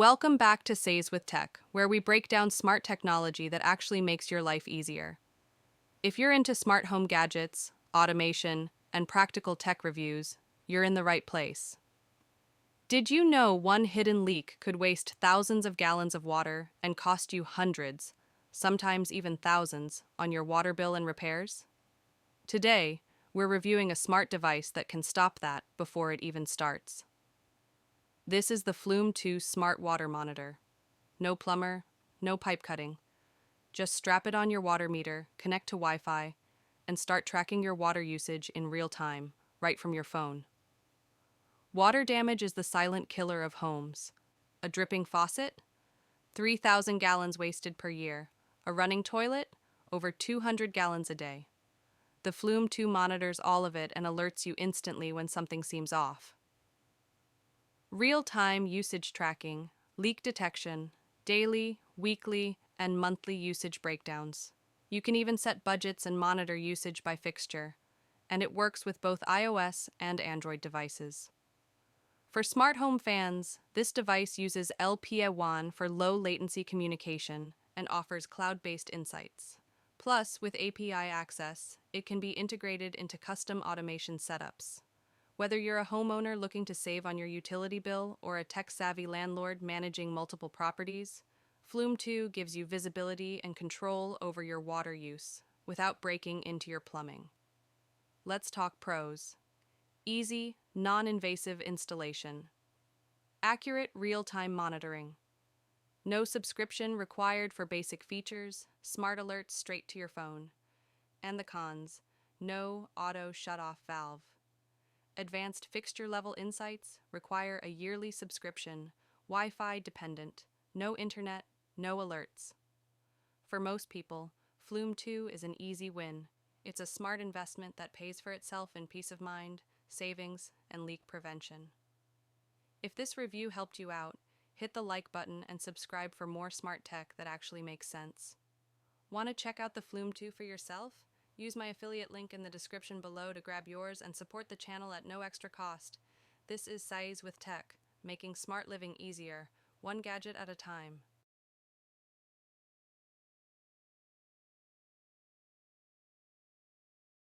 Welcome back to Says with Tech, where we break down smart technology that actually makes your life easier. If you're into smart home gadgets, automation, and practical tech reviews, you're in the right place. Did you know one hidden leak could waste thousands of gallons of water and cost you hundreds, sometimes even thousands, on your water bill and repairs? Today, we're reviewing a smart device that can stop that before it even starts. This is the Flume 2 Smart Water Monitor. No plumber, no pipe cutting. Just strap it on your water meter, connect to Wi-Fi, and start tracking your water usage in real time, right from your phone. Water damage is the silent killer of homes. A dripping faucet? 3,000 gallons wasted per year. A running toilet? Over 200 gallons a day. The Flume 2 monitors all of it and alerts you instantly when something seems off. Real-time usage tracking, leak detection, daily, weekly, and monthly usage breakdowns. You can even set budgets and monitor usage by fixture, and it works with both iOS and Android devices. For smart home fans, this device uses LPA1 for low-latency communication and offers cloud-based insights. Plus, with API access, it can be integrated into custom automation setups. Whether you're a homeowner looking to save on your utility bill or a tech-savvy landlord managing multiple properties, Flume 2 gives you visibility and control over your water use without breaking into your plumbing. Let's talk pros. Easy, non-invasive installation. Accurate real-time monitoring. No subscription required for basic features, smart alerts straight to your phone. And the cons. No auto shut-off valve. Advanced fixture-level insights require a yearly subscription, Wi-Fi dependent, no internet, no alerts. For most people, Flume 2 is an easy win. It's a smart investment that pays for itself in peace of mind, savings, and leak prevention. If this review helped you out, hit the like button and subscribe for more smart tech that actually makes sense. Want to check out the Flume 2 for yourself? Use my affiliate link in the description below to grab yours and support the channel at no extra cost. This is Saiz with Tech, making smart living easier, one gadget at a time.